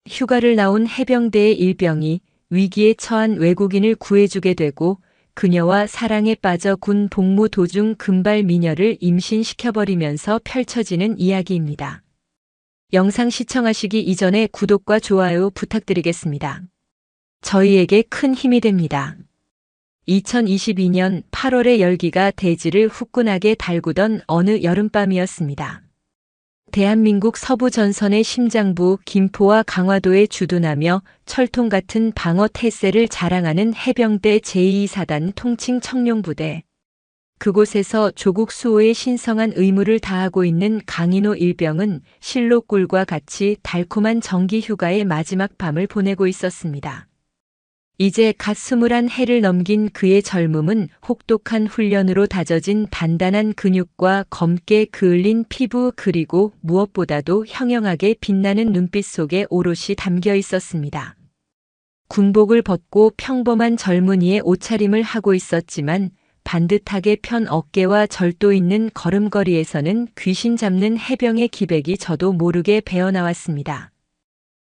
휴가를 나온 해병대의 일병이 위기에 처한 외국인을 구해주게 되고 그녀와 사랑에 빠져 군 복무 도중 금발 미녀를 임신시켜버리면서 펼쳐지는 이야기입니다. 영상 시청하시기 이전에 구독과 좋아요 부탁드리겠습니다. 저희에게 큰 힘이 됩니다. 2022년 8월의 열기가 대지를 후끈하게 달구던 어느 여름밤이었습니다. 대한민국 서부 전선의 심장부 김포와 강화도에 주둔하며 철통 같은 방어 태세를 자랑하는 해병대 제2사단 통칭 청룡부대. 그곳에서 조국 수호의 신성한 의무를 다하고 있는 강인호 일병은 실록꿀과 같이 달콤한 정기 휴가의 마지막 밤을 보내고 있었습니다. 이제 갓 21해를 넘긴 그의 젊음은 혹독한 훈련으로 다져진 단단한 근육과 검게 그을린 피부 그리고 무엇보다도 형형하게 빛나는 눈빛 속에 오롯이 담겨 있었습니다. 군복을 벗고 평범한 젊은이의 옷차림을 하고 있었지만 반듯하게 편 어깨와 절도 있는 걸음걸이에서는 귀신 잡는 해병의 기백이 저도 모르게 배어나왔습니다.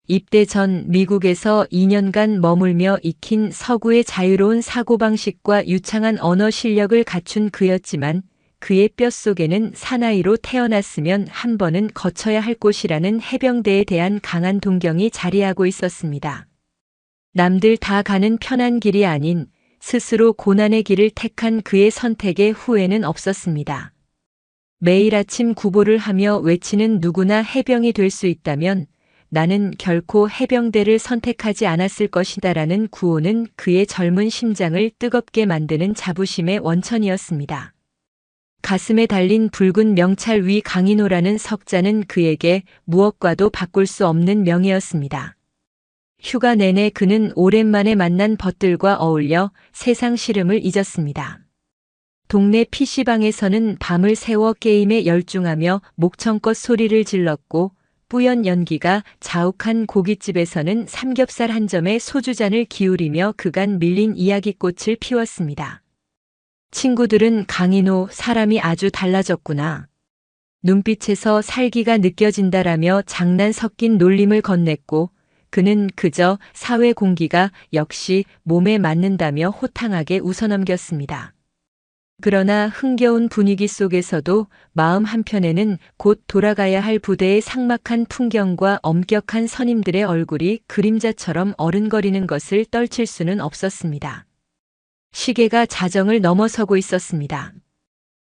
입대 전 미국에서 2년간 머물며 익힌 서구의 자유로운 사고방식과 유창한 언어 실력을 갖춘 그였지만 그의 뼛속에는 사나이로 태어났으면 한 번은 거쳐야 할 곳이라는 해병대에 대한 강한 동경이 자리하고 있었습니다. 남들 다 가는 편한 길이 아닌 스스로 고난의 길을 택한 그의 선택에 후회는 없었습니다. 매일 아침 구보를 하며 외치는 누구나 해병이 될 수 있다면 나는 결코 해병대를 선택하지 않았을 것이다라는 구호는 그의 젊은 심장을 뜨겁게 만드는 자부심의 원천이었습니다. 가슴에 달린 붉은 명찰 위 강인호라는 석자는 그에게 무엇과도 바꿀 수 없는 명예였습니다. 휴가 내내 그는 오랜만에 만난 벗들과 어울려 세상 시름을 잊었습니다. 동네 PC방에서는 밤을 새워 게임에 열중하며 목청껏 소리를 질렀고 뿌연 연기가 자욱한 고깃집에서는 삼겹살 한 점에 소주잔을 기울이며 그간 밀린 이야기꽃을 피웠습니다. 친구들은 강인호 사람이 아주 달라졌구나. 눈빛에서 살기가 느껴진다라며 장난 섞인 놀림을 건넸고 그는 그저 사회 공기가 역시 몸에 맞는다며 호탕하게 웃어넘겼습니다. 그러나 흥겨운 분위기 속에서도 마음 한편에는 곧 돌아가야 할 부대의 삭막한 풍경과 엄격한 선임들의 얼굴이 그림자처럼 어른거리는 것을 떨칠 수는 없었습니다. 시계가 자정을 넘어서고 있었습니다.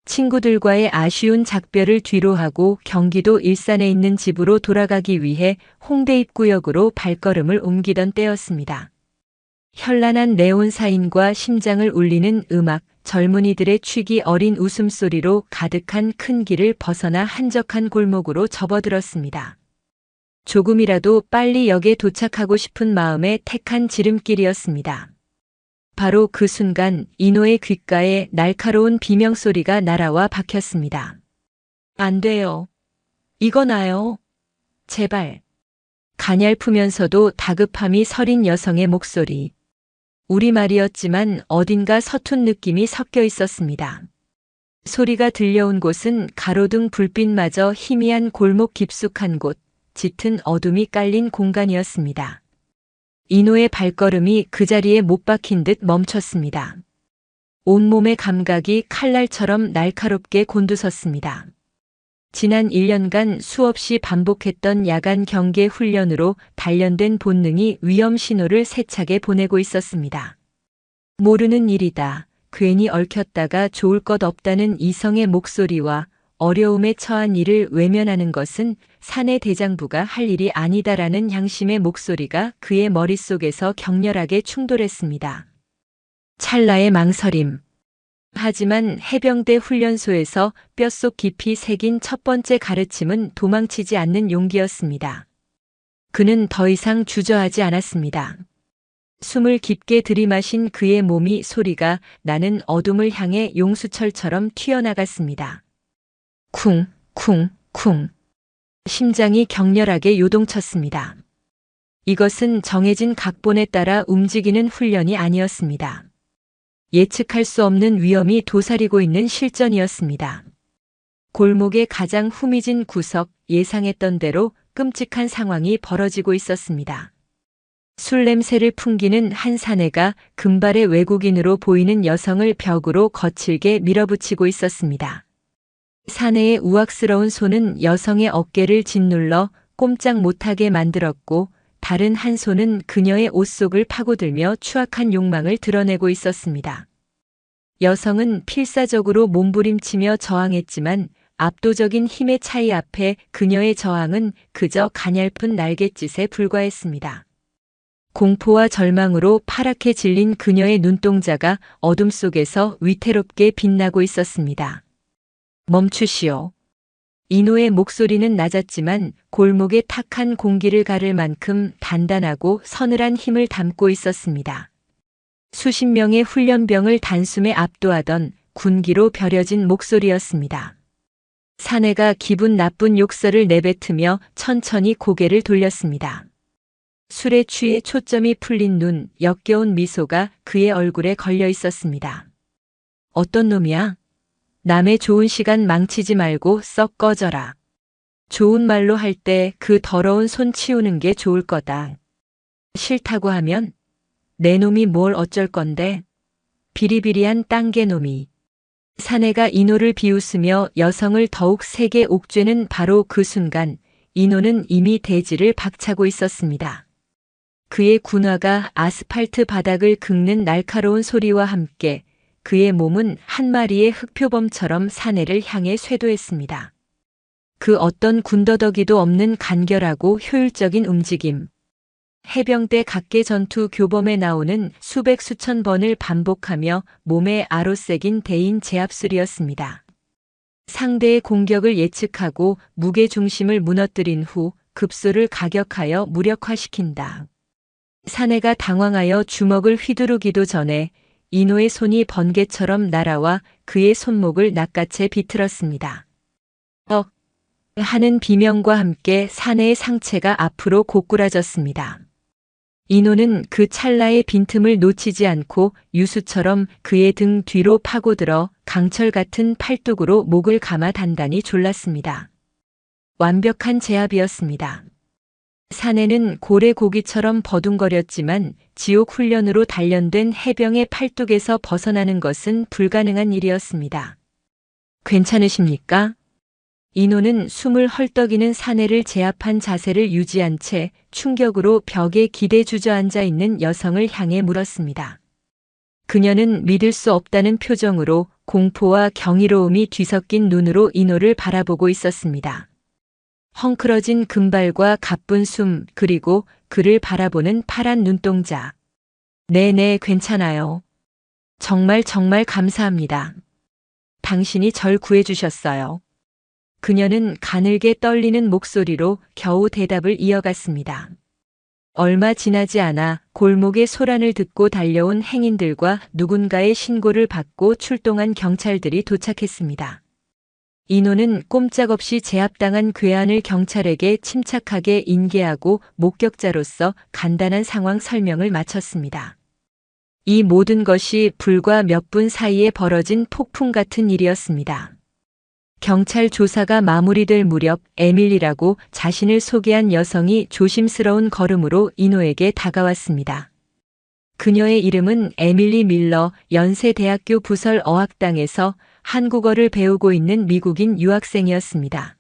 친구들과의 아쉬운 작별을 뒤로하고 경기도 일산에 있는 집으로 돌아가기 위해 홍대 입구역으로 발걸음을 옮기던 때였습니다. 현란한 네온 사인과 심장을 울리는 음악, 젊은이들의 취기 어린 웃음소리로 가득한 큰 길을 벗어나 한적한 골목으로 접어들었습니다. 조금이라도 빨리 역에 도착하고 싶은 마음에 택한 지름길이었습니다. 바로 그 순간 인호의 귓가에 날카로운 비명소리가 날아와 박혔습니다. 안 돼요. 이거 나요. 제발. 가냘프면서도 다급함이 서린 여성의 목소리. 우리말이었지만 어딘가 서툰 느낌이 섞여 있었습니다. 소리가 들려온 곳은 가로등 불빛마저 희미한 골목 깊숙한 곳, 짙은 어둠이 깔린 공간이었습니다. 인호의 발걸음이 그 자리에 못 박힌 듯 멈췄습니다. 온몸의 감각이 칼날처럼 날카롭게 곤두섰습니다. 지난 1년간 수없이 반복했던 야간 경계 훈련으로 단련된 본능이 위험 신호를 세차게 보내고 있었습니다. 모르는 일이다. 괜히 얽혔다가 좋을 것 없다는 이성의 목소리와 어려움에 처한 이를 외면하는 것은 사내 대장부가 할 일이 아니다라는 양심의 목소리가 그의 머릿속에서 격렬하게 충돌했습니다. 찰나의 망설임. 하지만 해병대 훈련소에서 뼛속 깊이 새긴 첫 번째 가르침은 도망치지 않는 용기였습니다. 그는 더 이상 주저하지 않았습니다. 숨을 깊게 들이마신 그의 몸이 소리가 나는 어둠을 향해 용수철처럼 튀어나갔습니다. 쿵, 쿵, 쿵. 심장이 격렬하게 요동쳤습니다. 이것은 정해진 각본에 따라 움직이는 훈련이 아니었습니다. 예측할 수 없는 위험이 도사리고 있는 실전이었습니다. 골목의 가장 후미진 구석, 예상했던 대로 끔찍한 상황이 벌어지고 있었습니다. 술 냄새를 풍기는 한 사내가 금발의 외국인으로 보이는 여성을 벽으로 거칠게 밀어붙이고 있었습니다. 사내의 우악스러운 손은 여성의 어깨를 짓눌러 꼼짝 못하게 만들었고, 다른 한 손은 그녀의 옷 속을 파고들며 추악한 욕망을 드러내고 있었습니다. 여성은 필사적으로 몸부림치며 저항했지만 압도적인 힘의 차이 앞에 그녀의 저항은 그저 가냘픈 날갯짓에 불과했습니다. 공포와 절망으로 파랗게 질린 그녀의 눈동자가 어둠 속에서 위태롭게 빛나고 있었습니다. 멈추시오. 이노의 목소리는 낮았지만 골목의 탁한 공기를 가를 만큼 단단하고 서늘한 힘을 담고 있었습니다. 수십 명의 훈련병을 단숨에 압도하던 군기로 벼려진 목소리였습니다. 사내가 기분 나쁜 욕설을 내뱉으며 천천히 고개를 돌렸습니다. 술에 취해 초점이 풀린 눈, 역겨운 미소가 그의 얼굴에 걸려 있었습니다. 어떤 놈이야? 남의 좋은 시간 망치지 말고 썩 꺼져라. 좋은 말로 할 때 그 더러운 손 치우는 게 좋을 거다. 싫다고 하면 내 놈이 뭘 어쩔 건데. 비리비리한 땅개놈이. 사내가 이노를 비웃으며 여성을 더욱 세게 옥죄는 바로 그 순간 이노는 이미 대지를 박차고 있었습니다. 그의 군화가 아스팔트 바닥을 긁는 날카로운 소리와 함께 그의 몸은 한 마리의 흑표범처럼 사내를 향해 쇄도했습니다. 그 어떤 군더더기도 없는 간결하고 효율적인 움직임. 해병대 각계 전투 교범에 나오는 수백 수천 번을 반복하며 몸에 아로새긴 대인 제압술이었습니다. 상대의 공격을 예측하고 무게 중심을 무너뜨린 후 급소를 가격하여 무력화시킨다. 사내가 당황하여 주먹을 휘두르기도 전에 이노의 손이 번개처럼 날아와 그의 손목을 낚아채 비틀었습니다. 하는 비명과 함께 사내의 상체가 앞으로 고꾸라졌습니다. 이노는 그 찰나의 빈틈을 놓치지 않고 유수처럼 그의 등 뒤로 파고들어 강철 같은 팔뚝으로 목을 감아 단단히 졸랐습니다. 완벽한 제압이었습니다. 사내는 고래고기처럼 버둥거렸지만 지옥 훈련으로 단련된 해병의 팔뚝에서 벗어나는 것은 불가능한 일이었습니다. 괜찮으십니까? 이노는 숨을 헐떡이는 사내를 제압한 자세를 유지한 채 충격으로 벽에 기대 주저앉아 있는 여성을 향해 물었습니다. 그녀는 믿을 수 없다는 표정으로 공포와 경이로움이 뒤섞인 눈으로 이노를 바라보고 있었습니다. 헝클어진 금발과 가쁜 숨, 그리고 그를 바라보는 파란 눈동자. 네네, 괜찮아요. 정말 감사합니다. 당신이 절 구해주셨어요. 그녀는 가늘게 떨리는 목소리로 겨우 대답을 이어갔습니다. 얼마 지나지 않아 골목의 소란을 듣고 달려온 행인들과 누군가의 신고를 받고 출동한 경찰들이 도착했습니다. 이노는 꼼짝없이 제압당한 괴한을 경찰에게 침착하게 인계하고 목격자로서 간단한 상황 설명을 마쳤습니다. 이 모든 것이 불과 몇 분 사이에 벌어진 폭풍 같은 일이었습니다. 경찰 조사가 마무리될 무렵 에밀리라고 자신을 소개한 여성이 조심스러운 걸음으로 이노에게 다가왔습니다. 그녀의 이름은 에밀리 밀러, 연세대학교 부설 어학당에서 한국어를 배우고 있는 미국인 유학생이었습니다.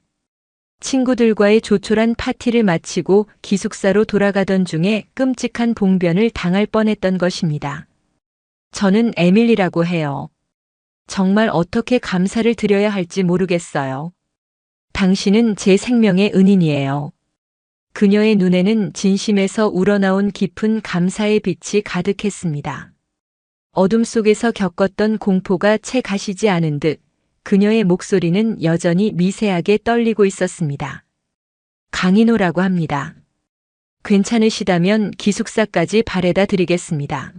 친구들과의 조촐한 파티를 마치고 기숙사로 돌아가던 중에 끔찍한 봉변을 당할 뻔했던 것입니다. 저는 에밀리라고 해요. 정말 어떻게 감사를 드려야 할지 모르겠어요. 당신은 제 생명의 은인이에요. 그녀의 눈에는 진심에서 우러나온 깊은 감사의 빛이 가득했습니다. 어둠 속에서 겪었던 공포가 채 가시지 않은 듯 그녀의 목소리는 여전히 미세하게 떨리고 있었습니다. 강인호라고 합니다. 괜찮으시다면 기숙사까지 바래다 드리겠습니다.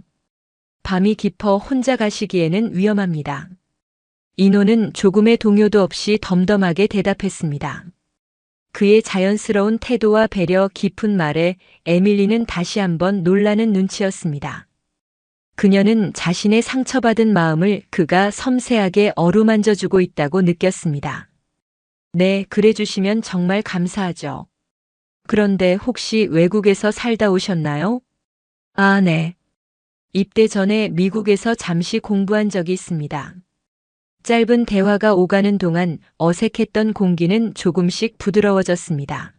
밤이 깊어 혼자 가시기에는 위험합니다. 이노는 조금의 동요도 없이 덤덤하게 대답했습니다. 그의 자연스러운 태도와 배려 깊은 말에 에밀리는 다시 한번 놀라는 눈치였습니다. 그녀는 자신의 상처받은 마음을 그가 섬세하게 어루만져주고 있다고 느꼈습니다. 네, 그래 주시면 정말 감사하죠. 그런데 혹시 외국에서 살다 오셨나요? 아, 네. 입대 전에 미국에서 잠시 공부한 적이 있습니다. 짧은 대화가 오가는 동안 어색했던 공기는 조금씩 부드러워졌습니다.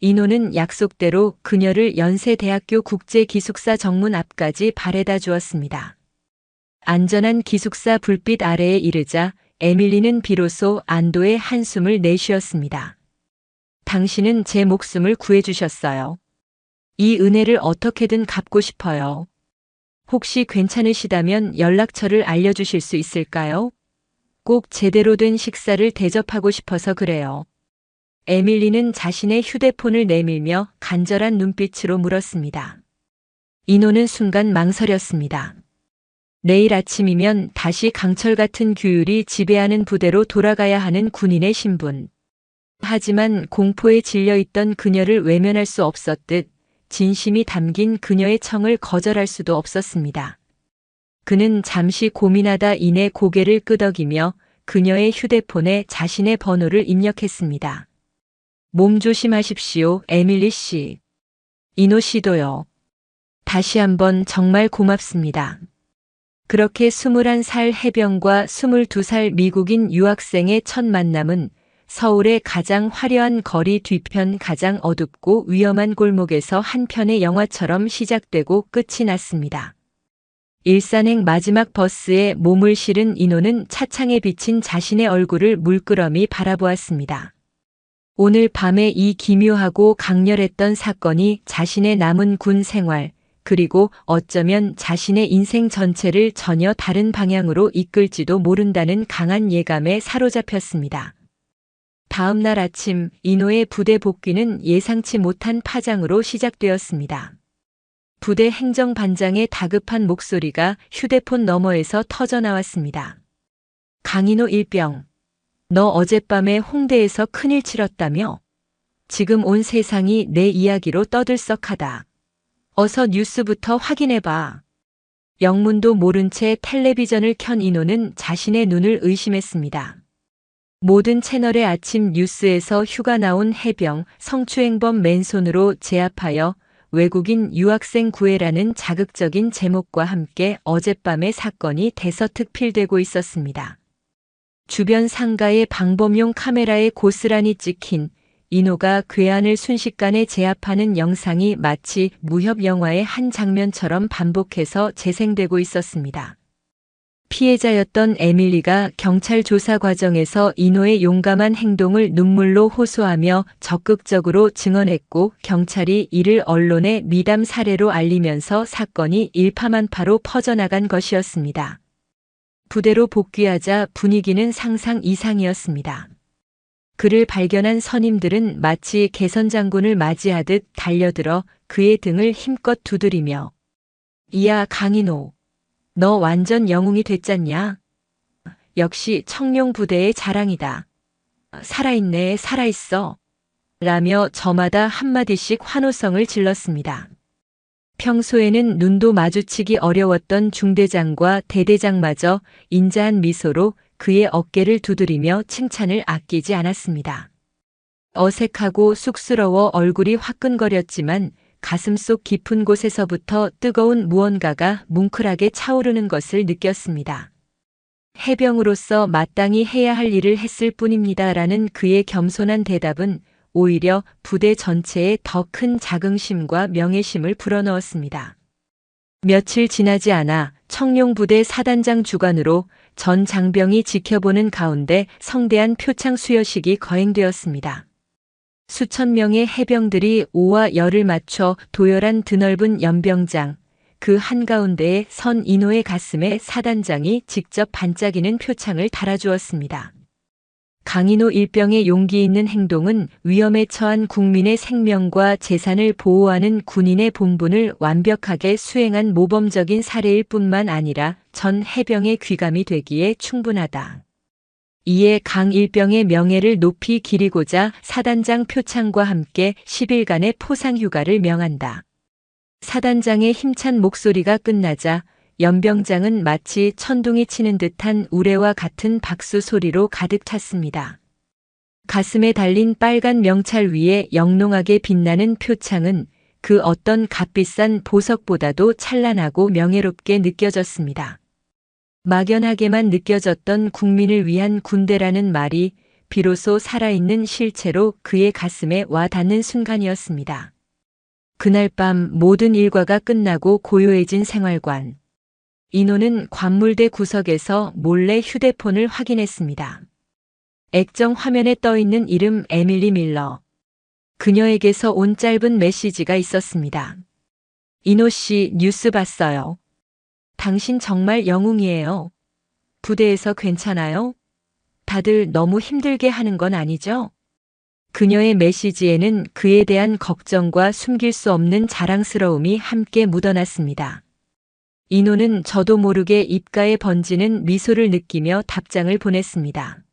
인호는 약속대로 그녀를 연세대학교 국제기숙사 정문 앞까지 바래다 주었습니다. 안전한 기숙사 불빛 아래에 이르자 에밀리는 비로소 안도의 한숨을 내쉬었습니다. 당신은 제 목숨을 구해주셨어요. 이 은혜를 어떻게든 갚고 싶어요. 혹시 괜찮으시다면 연락처를 알려주실 수 있을까요? 꼭 제대로 된 식사를 대접하고 싶어서 그래요. 에밀리는 자신의 휴대폰을 내밀며 간절한 눈빛으로 물었습니다. 인호는 순간 망설였습니다. 내일 아침이면 다시 강철 같은 규율이 지배하는 부대로 돌아가야 하는 군인의 신분. 하지만 공포에 질려있던 그녀를 외면할 수 없었듯 진심이 담긴 그녀의 청을 거절할 수도 없었습니다. 그는 잠시 고민하다 이내 고개를 끄덕이며 그녀의 휴대폰에 자신의 번호를 입력했습니다. 몸 조심하십시오, 에밀리 씨. 인호 씨도요. 다시 한번 정말 고맙습니다. 그렇게 21살 해병과 22살 미국인 유학생의 첫 만남은 서울의 가장 화려한 거리 뒤편 가장 어둡고 위험한 골목에서 한 편의 영화처럼 시작되고 끝이 났습니다. 일산행 마지막 버스에 몸을 실은 인호는 차창에 비친 자신의 얼굴을 물끄러미 바라보았습니다. 오늘 밤에 이 기묘하고 강렬했던 사건이 자신의 남은 군 생활, 그리고 어쩌면 자신의 인생 전체를 전혀 다른 방향으로 이끌지도 모른다는 강한 예감에 사로잡혔습니다. 다음 날 아침 인호의 부대 복귀는 예상치 못한 파장으로 시작되었습니다. 부대 행정반장의 다급한 목소리가 휴대폰 너머에서 터져나왔습니다. 강인호 일병, 너 어젯밤에 홍대에서 큰일 치렀다며? 지금 온 세상이 내 이야기로 떠들썩하다. 어서 뉴스부터 확인해봐. 영문도 모른 채 텔레비전을 켠 인호는 자신의 눈을 의심했습니다. 모든 채널의 아침 뉴스에서 휴가 나온 해병 성추행범 맨손으로 제압하여 외국인 유학생 구해라는 자극적인 제목과 함께 어젯밤의 사건이 대서특필되고 있었습니다. 주변 상가의 방범용 카메라에 고스란히 찍힌 인호가 괴한을 순식간에 제압하는 영상이 마치 무협 영화의 한 장면처럼 반복해서 재생되고 있었습니다. 피해자였던 에밀리가 경찰 조사 과정에서 인호의 용감한 행동을 눈물로 호소하며 적극적으로 증언했고 경찰이 이를 언론에 미담 사례로 알리면서 사건이 일파만파로 퍼져나간 것이었습니다. 부대로 복귀하자 분위기는 상상 이상이었습니다. 그를 발견한 선임들은 마치 개선 장군을 맞이하듯 달려들어 그의 등을 힘껏 두드리며 이야 강인호, 너 완전 영웅이 됐잖냐? 역시 청룡 부대의 자랑이다. 살아있네, 살아있어. 라며 저마다 한마디씩 환호성을 질렀습니다. 평소에는 눈도 마주치기 어려웠던 중대장과 대대장마저 인자한 미소로 그의 어깨를 두드리며 칭찬을 아끼지 않았습니다. 어색하고 쑥스러워 얼굴이 화끈거렸지만 가슴속 깊은 곳에서부터 뜨거운 무언가가 뭉클하게 차오르는 것을 느꼈습니다. 해병으로서 마땅히 해야 할 일을 했을 뿐입니다라는 그의 겸손한 대답은 오히려 부대 전체에 더 큰 자긍심과 명예심을 불어넣었습니다. 며칠 지나지 않아 청룡부대 사단장 주관으로 전 장병이 지켜보는 가운데 성대한 표창 수여식이 거행되었습니다. 수천 명의 해병들이 오와 열을 맞춰 도열한 드넓은 연병장, 그 한가운데에 선 인호의 가슴에 사단장이 직접 반짝이는 표창을 달아주었습니다. 강인호 일병의 용기 있는 행동은 위험에 처한 국민의 생명과 재산을 보호하는 군인의 본분을 완벽하게 수행한 모범적인 사례일 뿐만 아니라 전 해병의 귀감이 되기에 충분하다. 이에 강 일병의 명예를 높이 기리고자 사단장 표창과 함께 10일간의 포상휴가를 명한다. 사단장의 힘찬 목소리가 끝나자 연병장은 마치 천둥이 치는 듯한 우레와 같은 박수 소리로 가득 찼습니다. 가슴에 달린 빨간 명찰 위에 영롱하게 빛나는 표창은 그 어떤 값비싼 보석보다도 찬란하고 명예롭게 느껴졌습니다. 막연하게만 느껴졌던 국민을 위한 군대라는 말이 비로소 살아있는 실체로 그의 가슴에 와 닿는 순간이었습니다. 그날 밤 모든 일과가 끝나고 고요해진 생활관. 인호는 관물대 구석에서 몰래 휴대폰을 확인했습니다. 액정 화면에 떠있는 이름 에밀리 밀러. 그녀에게서 온 짧은 메시지가 있었습니다. 인호 씨, 뉴스 봤어요. 당신 정말 영웅이에요. 부대에서 괜찮아요? 다들 너무 힘들게 하는 건 아니죠? 그녀의 메시지에는 그에 대한 걱정과 숨길 수 없는 자랑스러움이 함께 묻어났습니다. 인호는 저도 모르게 입가에 번지는 미소를 느끼며 답장을 보냈습니다.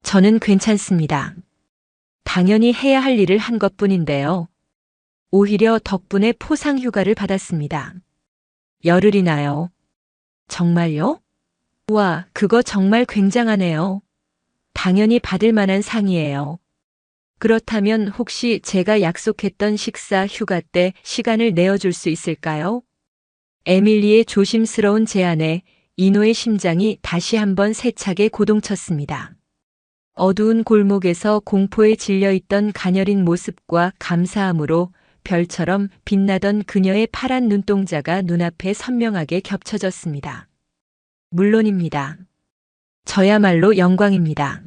저는 괜찮습니다. 당연히 해야 할 일을 한 것뿐인데요. 오히려 덕분에 포상 휴가를 받았습니다. 열흘이나요. 정말요? 와, 그거 정말 굉장하네요. 당연히 받을 만한 상이에요. 그렇다면 혹시 제가 약속했던 식사 휴가 때 시간을 내어줄 수 있을까요? 에밀리의 조심스러운 제안에 인호의 심장이 다시 한번 세차게 고동쳤습니다. 어두운 골목에서 공포에 질려있던 가녀린 모습과 감사함으로 별처럼 빛나던 그녀의 파란 눈동자가 눈앞에 선명하게 겹쳐졌습니다. 물론입니다. 저야말로 영광입니다.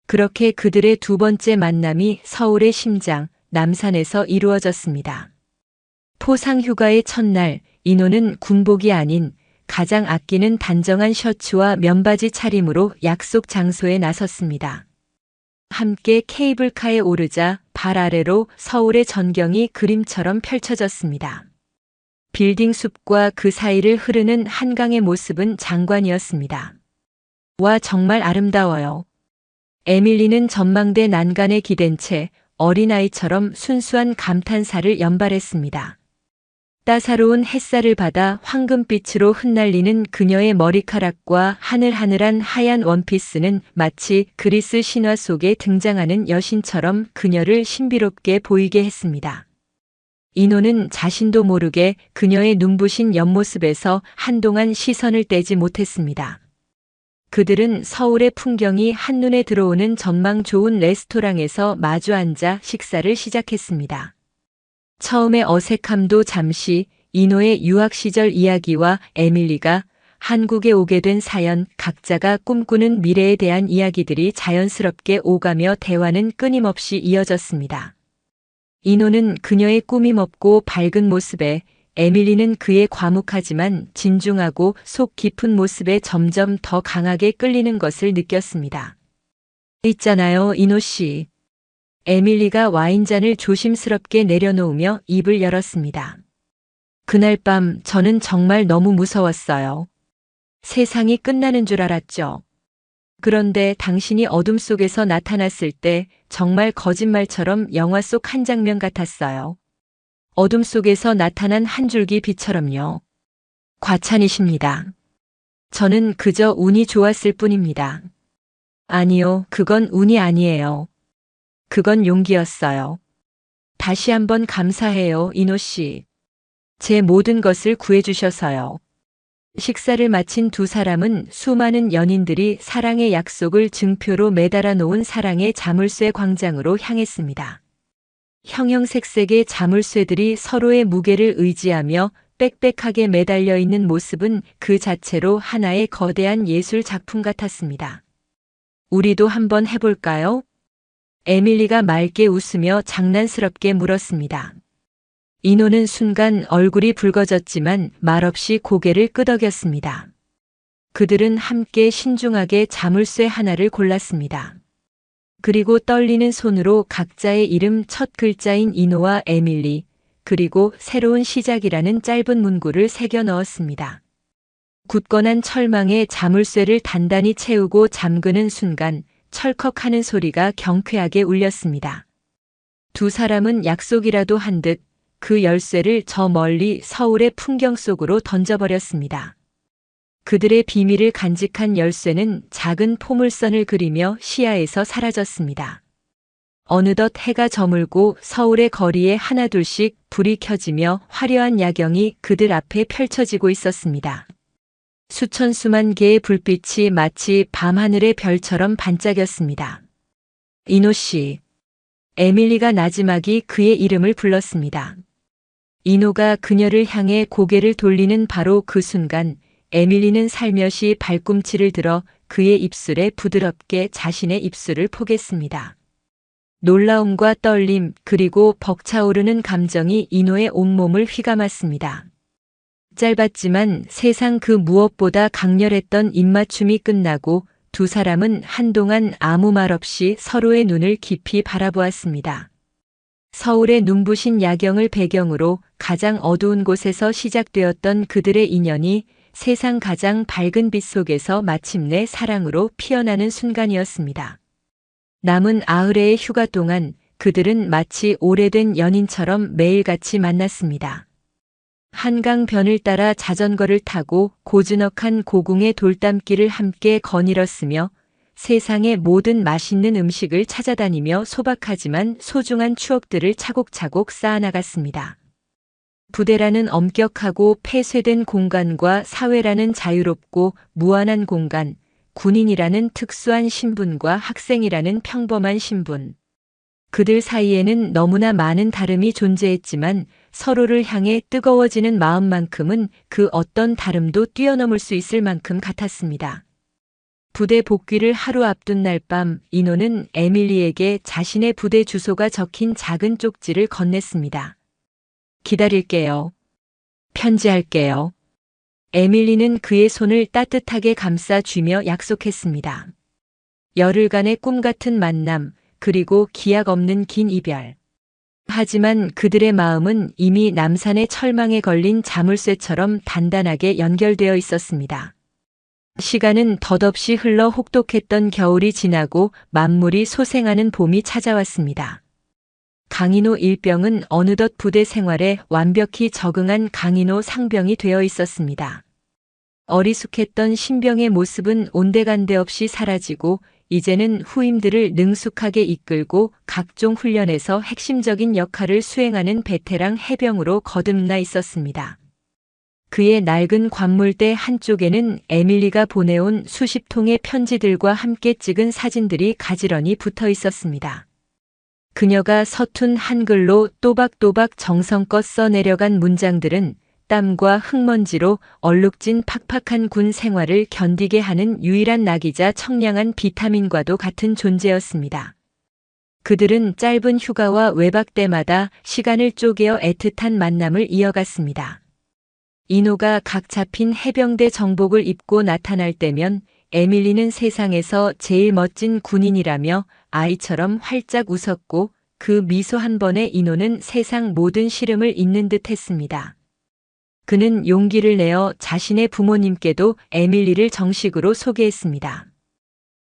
그렇게 그들의 두 번째 만남이 서울의 심장, 남산에서 이루어졌습니다. 포상 휴가의 첫날, 인호는 군복이 아닌 가장 아끼는 단정한 셔츠와 면바지 차림으로 약속 장소에 나섰습니다. 함께 케이블카에 오르자 발 아래로 서울의 전경이 그림처럼 펼쳐졌습니다. 빌딩 숲과 그 사이를 흐르는 한강의 모습은 장관이었습니다. 와, 정말 아름다워요. 에밀리는 전망대 난간에 기댄 채 어린아이처럼 순수한 감탄사를 연발했습니다. 따사로운 햇살을 받아 황금빛으로 흩날리는 그녀의 머리카락과 하늘하늘한 하얀 원피스는 마치 그리스 신화 속에 등장하는 여신처럼 그녀를 신비롭게 보이게 했습니다. 인호는 자신도 모르게 그녀의 눈부신 옆모습에서 한동안 시선을 떼지 못했습니다. 그들은 서울의 풍경이 한눈에 들어오는 전망 좋은 레스토랑에서 마주 앉아 식사를 시작했습니다. 처음의 어색함도 잠시, 인호의 유학 시절 이야기와 에밀리가 한국에 오게 된 사연, 각자가 꿈꾸는 미래에 대한 이야기들이 자연스럽게 오가며 대화는 끊임없이 이어졌습니다. 인호는 그녀의 꾸밈 없고 밝은 모습에, 에밀리는 그의 과묵하지만 진중하고 속 깊은 모습에 점점 더 강하게 끌리는 것을 느꼈습니다. 있잖아요, 인호 씨. 에밀리가 와인잔을 조심스럽게 내려놓으며 입을 열었습니다. 그날 밤 저는 정말 너무 무서웠어요. 세상이 끝나는 줄 알았죠. 그런데 당신이 어둠 속에서 나타났을 때 정말 거짓말처럼 영화 속 한 장면 같았어요. 어둠 속에서 나타난 한 줄기 빛처럼요. 과찬이십니다. 저는 그저 운이 좋았을 뿐입니다. 아니요, 그건 운이 아니에요. 그건 용기였어요. 다시 한번 감사해요, 인호 씨. 제 모든 것을 구해주셔서요. 식사를 마친 두 사람은 수많은 연인들이 사랑의 약속을 증표로 매달아 놓은 사랑의 자물쇠 광장으로 향했습니다. 형형색색의 자물쇠들이 서로의 무게를 의지하며 빽빽하게 매달려 있는 모습은 그 자체로 하나의 거대한 예술 작품 같았습니다. 우리도 한번 해볼까요? 에밀리가 맑게 웃으며 장난스럽게 물었습니다. 인호는 순간 얼굴이 붉어졌지만 말없이 고개를 끄덕였습니다. 그들은 함께 신중하게 자물쇠 하나를 골랐습니다. 그리고 떨리는 손으로 각자의 이름 첫 글자인 인호와 에밀리, 그리고 새로운 시작이라는 짧은 문구를 새겨 넣었습니다. 굳건한 철망에 자물쇠를 단단히 채우고 잠그는 순간 철컥하는 소리가 경쾌하게 울렸습니다. 두 사람은 약속이라도 한 듯 그 열쇠를 저 멀리 서울의 풍경 속으로 던져버렸습니다. 그들의 비밀을 간직한 열쇠는 작은 포물선을 그리며 시야에서 사라졌습니다. 어느덧 해가 저물고 서울의 거리에 하나둘씩 불이 켜지며 화려한 야경이 그들 앞에 펼쳐지고 있었습니다. 수천 수만 개의 불빛이 마치 밤하늘의 별처럼 반짝였습니다. 이노 씨. 에밀리가 나지막이 그의 이름을 불렀습니다. 이노가 그녀를 향해 고개를 돌리는 바로 그 순간 에밀리는 살며시 발꿈치를 들어 그의 입술에 부드럽게 자신의 입술을 포겠습니다. 놀라움과 떨림 그리고 벅차오르는 감정이 이노의 온몸을 휘감았습니다. 짧았지만 세상 그 무엇보다 강렬했던 입맞춤이 끝나고 두 사람은 한동안 아무 말 없이 서로의 눈을 깊이 바라보았습니다. 서울의 눈부신 야경을 배경으로 가장 어두운 곳에서 시작되었던 그들의 인연이 세상 가장 밝은 빛 속에서 마침내 사랑으로 피어나는 순간이었습니다. 남은 90회의 휴가 동안 그들은 마치 오래된 연인처럼 매일같이 만났습니다. 한강변을 따라 자전거를 타고 고즈넉한 고궁의 돌담길을 함께 거닐었으며 세상의 모든 맛있는 음식을 찾아다니며 소박하지만 소중한 추억들을 차곡차곡 쌓아나갔습니다. 부대라는 엄격하고 폐쇄된 공간과 사회라는 자유롭고 무한한 공간, 군인이라는 특수한 신분과 학생이라는 평범한 신분. 그들 사이에는 너무나 많은 다름이 존재했지만 서로를 향해 뜨거워지는 마음만큼은 그 어떤 다름도 뛰어넘을 수 있을 만큼 같았습니다. 부대 복귀를 하루 앞둔 날 밤 이노는 에밀리에게 자신의 부대 주소가 적힌 작은 쪽지를 건넸습니다. 기다릴게요. 편지할게요. 에밀리는 그의 손을 따뜻하게 감싸 쥐며 약속했습니다. 열흘간의 꿈 같은 만남, 그리고 기약 없는 긴 이별. 하지만 그들의 마음은 이미 남산의 철망에 걸린 자물쇠처럼 단단하게 연결되어 있었습니다. 시간은 덧없이 흘러 혹독했던 겨울이 지나고 만물이 소생하는 봄이 찾아왔습니다. 강인호 일병은 어느덧 부대 생활에 완벽히 적응한 강인호 상병이 되어 있었습니다. 어리숙했던 신병의 모습은 온데간데 없이 사라지고 이제는 후임들을 능숙하게 이끌고 각종 훈련에서 핵심적인 역할을 수행하는 베테랑 해병으로 거듭나 있었습니다. 그의 낡은 관물대 한쪽에는 에밀리가 보내온 수십 통의 편지들과 함께 찍은 사진들이 가지런히 붙어 있었습니다. 그녀가 서툰 한글로 또박또박 정성껏 써내려간 문장들은 땀과 흙먼지로 얼룩진 팍팍한 군 생활을 견디게 하는 유일한 낙이자 청량한 비타민과도 같은 존재였습니다. 그들은 짧은 휴가와 외박 때마다 시간을 쪼개어 애틋한 만남을 이어갔습니다. 이노가 각 잡힌 해병대 정복을 입고 나타날 때면 에밀리는 세상에서 제일 멋진 군인이라며 아이처럼 활짝 웃었고 그 미소 한 번에 이노는 세상 모든 시름을 잊는 듯 했습니다. 그는 용기를 내어 자신의 부모님께도 에밀리를 정식으로 소개했습니다.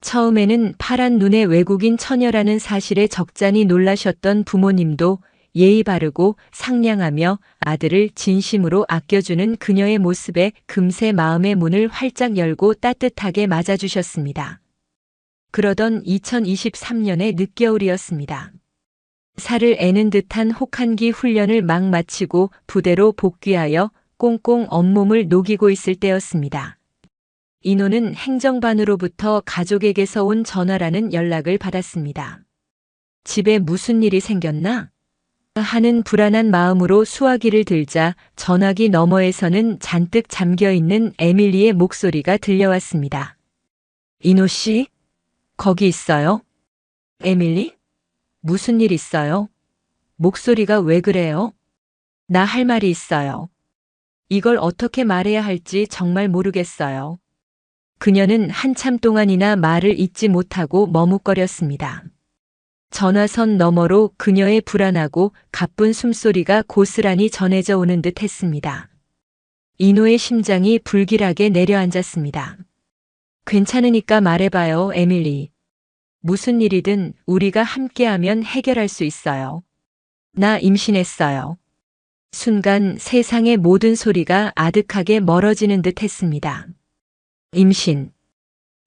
처음에는 파란 눈의 외국인 처녀라는 사실에 적잖이 놀라셨던 부모님도 예의 바르고 상냥하며 아들을 진심으로 아껴주는 그녀의 모습에 금세 마음의 문을 활짝 열고 따뜻하게 맞아주셨습니다. 그러던 2023년의 늦겨울이었습니다. 살을 애는 듯한 혹한기 훈련을 막 마치고 부대로 복귀하여 꽁꽁 온몸을 녹이고 있을 때였습니다. 이노는 행정반으로부터 가족에게서 온 전화라는 연락을 받았습니다. 집에 무슨 일이 생겼나? 하는 불안한 마음으로 수화기를 들자 전화기 너머에서는 잔뜩 잠겨있는 에밀리의 목소리가 들려왔습니다. 이노 씨? 거기 있어요? 에밀리? 무슨 일 있어요? 목소리가 왜 그래요? 나 할 말이 있어요. 이걸 어떻게 말해야 할지 정말 모르겠어요. 그녀는 한참 동안이나 말을 잇지 못하고 머뭇거렸습니다. 전화선 너머로 그녀의 불안하고 가쁜 숨소리가 고스란히 전해져 오는 듯 했습니다. 이노의 심장이 불길하게 내려앉았습니다. 괜찮으니까 말해봐요, 에밀리. 무슨 일이든 우리가 함께하면 해결할 수 있어요. 나 임신했어요. 순간 세상의 모든 소리가 아득하게 멀어지는 듯 했습니다. 임신.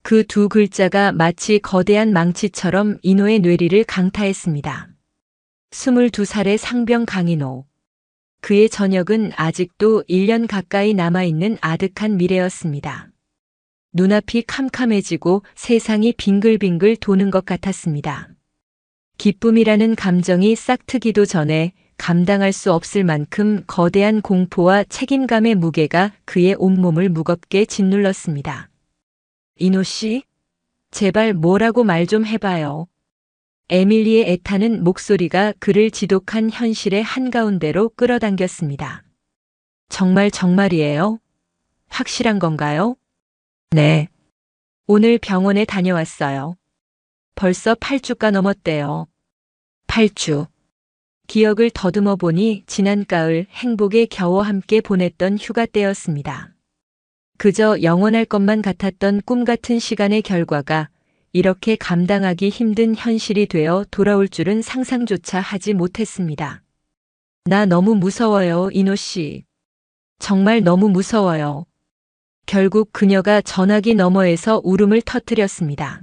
그 두 글자가 마치 거대한 망치처럼 이노의 뇌리를 강타했습니다. 22살의 상병 강인호. 그의 저녁은 아직도 1년 가까이 남아있는 아득한 미래였습니다. 눈앞이 캄캄해지고 세상이 빙글빙글 도는 것 같았습니다. 기쁨이라는 감정이 싹트기도 전에 감당할 수 없을 만큼 거대한 공포와 책임감의 무게가 그의 온몸을 무겁게 짓눌렀습니다. 이노 씨, 제발 뭐라고 말 좀 해봐요. 에밀리의 애타는 목소리가 그를 지독한 현실의 한가운데로 끌어당겼습니다. 정말이에요? 확실한 건가요? 네. 오늘 병원에 다녀왔어요. 벌써 8주가 넘었대요. 8주. 기억을 더듬어 보니 지난 가을 행복에 겨워 함께 보냈던 휴가 때였습니다. 그저 영원할 것만 같았던 꿈 같은 시간의 결과가 이렇게 감당하기 힘든 현실이 되어 돌아올 줄은 상상조차 하지 못했습니다. 나 너무 무서워요, 이노 씨. 정말 너무 무서워요. 결국 그녀가 전화기 너머에서 울음을 터뜨렸습니다.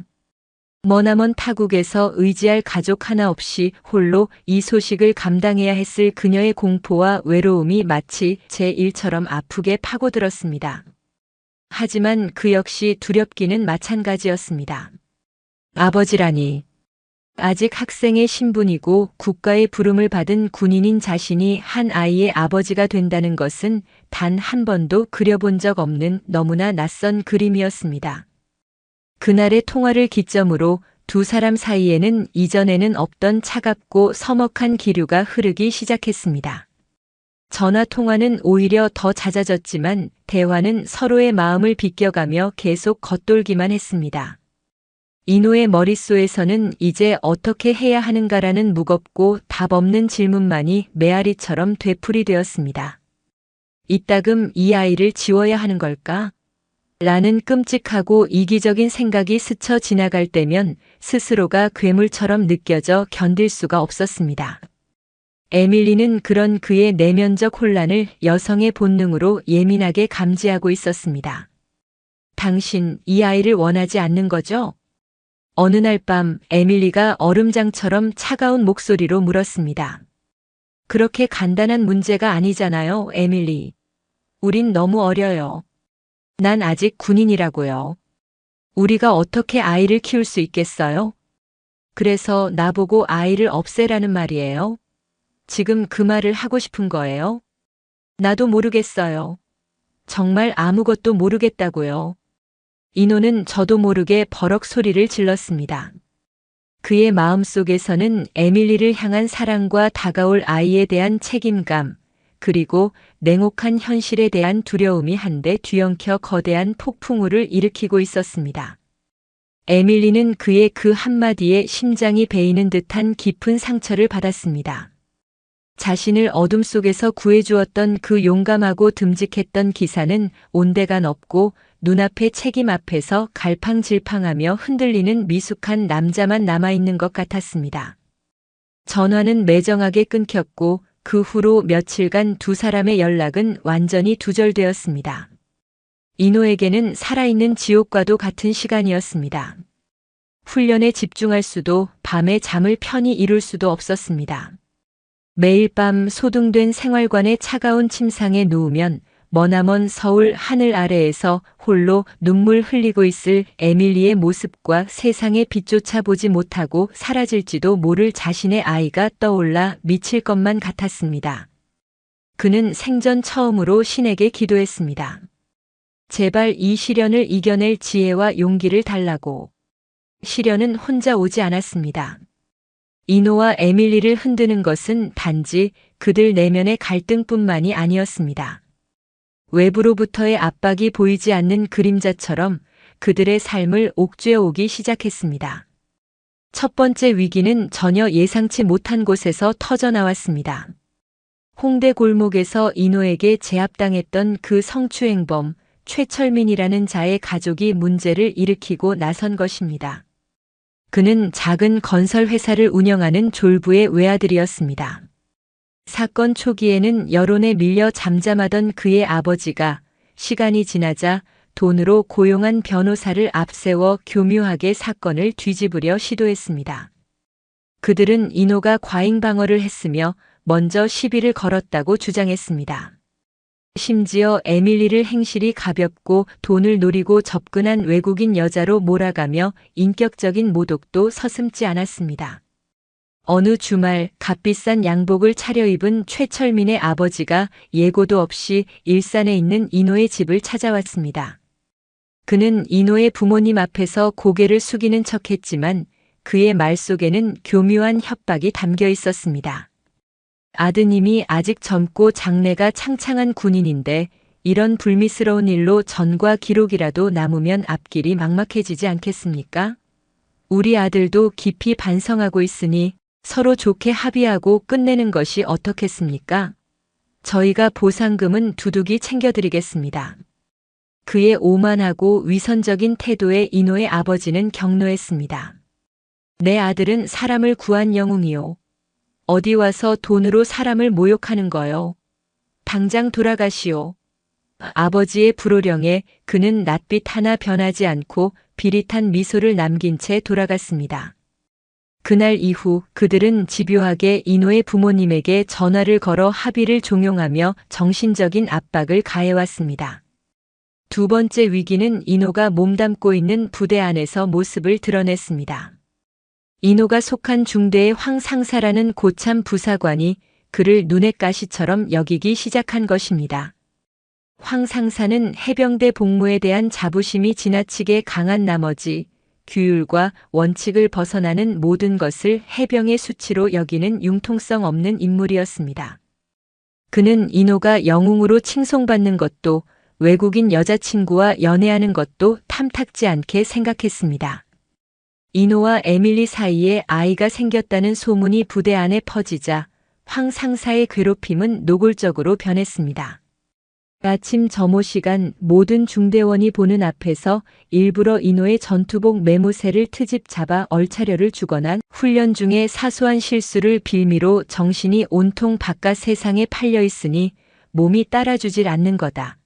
머나먼 타국에서 의지할 가족 하나 없이 홀로 이 소식을 감당해야 했을 그녀의 공포와 외로움이 마치 제 일처럼 아프게 파고들었습니다. 하지만 그 역시 두렵기는 마찬가지였습니다. 아버지라니. 아직 학생의 신분이고 국가의 부름을 받은 군인인 자신이 한 아이의 아버지가 된다는 것은 단 한 번도 그려본 적 없는 너무나 낯선 그림이었습니다. 그날의 통화를 기점으로 두 사람 사이에는 이전에는 없던 차갑고 서먹한 기류가 흐르기 시작했습니다. 전화 통화는 오히려 더 잦아졌지만 대화는 서로의 마음을 비껴가며 계속 겉돌기만 했습니다. 이노의 머릿속에서는 이제 어떻게 해야 하는가라는 무겁고 답 없는 질문만이 메아리처럼 되풀이되었습니다. 이따금 이 아이를 지워야 하는 걸까? 라는 끔찍하고 이기적인 생각이 스쳐 지나갈 때면 스스로가 괴물처럼 느껴져 견딜 수가 없었습니다. 에밀리는 그런 그의 내면적 혼란을 여성의 본능으로 예민하게 감지하고 있었습니다. 당신 이 아이를 원하지 않는 거죠? 어느 날 밤 에밀리가 얼음장처럼 차가운 목소리로 물었습니다. 그렇게 간단한 문제가 아니잖아요, 에밀리. 우린 너무 어려요. 난 아직 군인이라고요. 우리가 어떻게 아이를 키울 수 있겠어요? 그래서 나보고 아이를 없애라는 말이에요? 지금 그 말을 하고 싶은 거예요? 나도 모르겠어요. 정말 아무것도 모르겠다고요. 이노는 저도 모르게 버럭 소리를 질렀습니다. 그의 마음속에서는 에밀리를 향한 사랑과 다가올 아이에 대한 책임감, 그리고 냉혹한 현실에 대한 두려움이 한데 뒤엉켜 거대한 폭풍우를 일으키고 있었습니다. 에밀리는 그의 그 한마디에 심장이 베이는 듯한 깊은 상처를 받았습니다. 자신을 어둠 속에서 구해주었던 그 용감하고 듬직했던 기사는 온데간 없고 눈앞의 책임 앞에서 갈팡질팡하며 흔들리는 미숙한 남자만 남아있는 것 같았습니다. 전화는 매정하게 끊겼고 그 후로 며칠간 두 사람의 연락은 완전히 두절되었습니다. 이노에게는 살아있는 지옥과도 같은 시간이었습니다. 훈련에 집중할 수도 밤에 잠을 편히 이룰 수도 없었습니다. 매일 밤 소등된 생활관의 차가운 침상에 누우면 머나먼 서울 하늘 아래에서 홀로 눈물 흘리고 있을 에밀리의 모습과 세상의 빛조차 보지 못하고 사라질지도 모를 자신의 아이가 떠올라 미칠 것만 같았습니다. 그는 생전 처음으로 신에게 기도했습니다. 제발 이 시련을 이겨낼 지혜와 용기를 달라고. 시련은 혼자 오지 않았습니다. 이노와 에밀리를 흔드는 것은 단지 그들 내면의 갈등뿐만이 아니었습니다. 외부로부터의 압박이 보이지 않는 그림자처럼 그들의 삶을 옥죄어 오기 시작했습니다. 첫 번째 위기는 전혀 예상치 못한 곳에서 터져나왔습니다. 홍대 골목에서 이노에게 제압당했던 그 성추행범 최철민이라는 자의 가족이 문제를 일으키고 나선 것입니다. 그는 작은 건설 회사를 운영하는 졸부의 외아들이었습니다. 사건 초기에는 여론에 밀려 잠잠하던 그의 아버지가 시간이 지나자 돈으로 고용한 변호사를 앞세워 교묘하게 사건을 뒤집으려 시도했습니다. 그들은 인호가 과잉 방어를 했으며 먼저 시비를 걸었다고 주장했습니다. 심지어 에밀리를 행실이 가볍고 돈을 노리고 접근한 외국인 여자로 몰아가며 인격적인 모독도 서슴지 않았습니다. 어느 주말 값비싼 양복을 차려입은 최철민의 아버지가 예고도 없이 일산에 있는 인호의 집을 찾아왔습니다. 그는 인호의 부모님 앞에서 고개를 숙이는 척했지만 그의 말 속에는 교묘한 협박이 담겨 있었습니다. 아드님이 아직 젊고 장래가 창창한 군인인데 이런 불미스러운 일로 전과 기록이라도 남으면 앞길이 막막해지지 않겠습니까? 우리 아들도 깊이 반성하고 있으니 서로 좋게 합의하고 끝내는 것이 어떻겠습니까? 저희가 보상금은 두둑이 챙겨드리겠습니다. 그의 오만하고 위선적인 태도에 인호의 아버지는 경노했습니다. 내 아들은 사람을 구한 영웅이요. 어디 와서 돈으로 사람을 모욕하는 거요. 당장 돌아가시오. 아버지의 불호령에 그는 낯빛 하나 변하지 않고 비릿한 미소를 남긴 채 돌아갔습니다. 그날 이후 그들은 집요하게 인호의 부모님에게 전화를 걸어 합의를 종용하며 정신적인 압박을 가해왔습니다. 두 번째 위기는 인호가 몸담고 있는 부대 안에서 모습을 드러냈습니다. 인호가 속한 중대의 황 상사라는 고참 부사관이 그를 눈의 가시처럼 여기기 시작한 것입니다. 황 상사는 해병대 복무에 대한 자부심이 지나치게 강한 나머지 규율과 원칙을 벗어나는 모든 것을 해병의 수치로 여기는 융통성 없는 인물이었습니다. 그는 인호가 영웅으로 칭송받는 것도 외국인 여자친구와 연애하는 것도 탐탁지 않게 생각했습니다. 인호와 에밀리 사이에 아이가 생겼다는 소문이 부대 안에 퍼지자 황 상사의 괴롭힘은 노골적으로 변했습니다. 아침 점호 시간 모든 중대원이 보는 앞에서 일부러 인호의 전투복 매무새를 트집 잡아 얼차려를 주거나 훈련 중에 사소한 실수를 빌미로 정신이 온통 바깥 세상에 팔려 있으니 몸이 따라주질 않는 거다.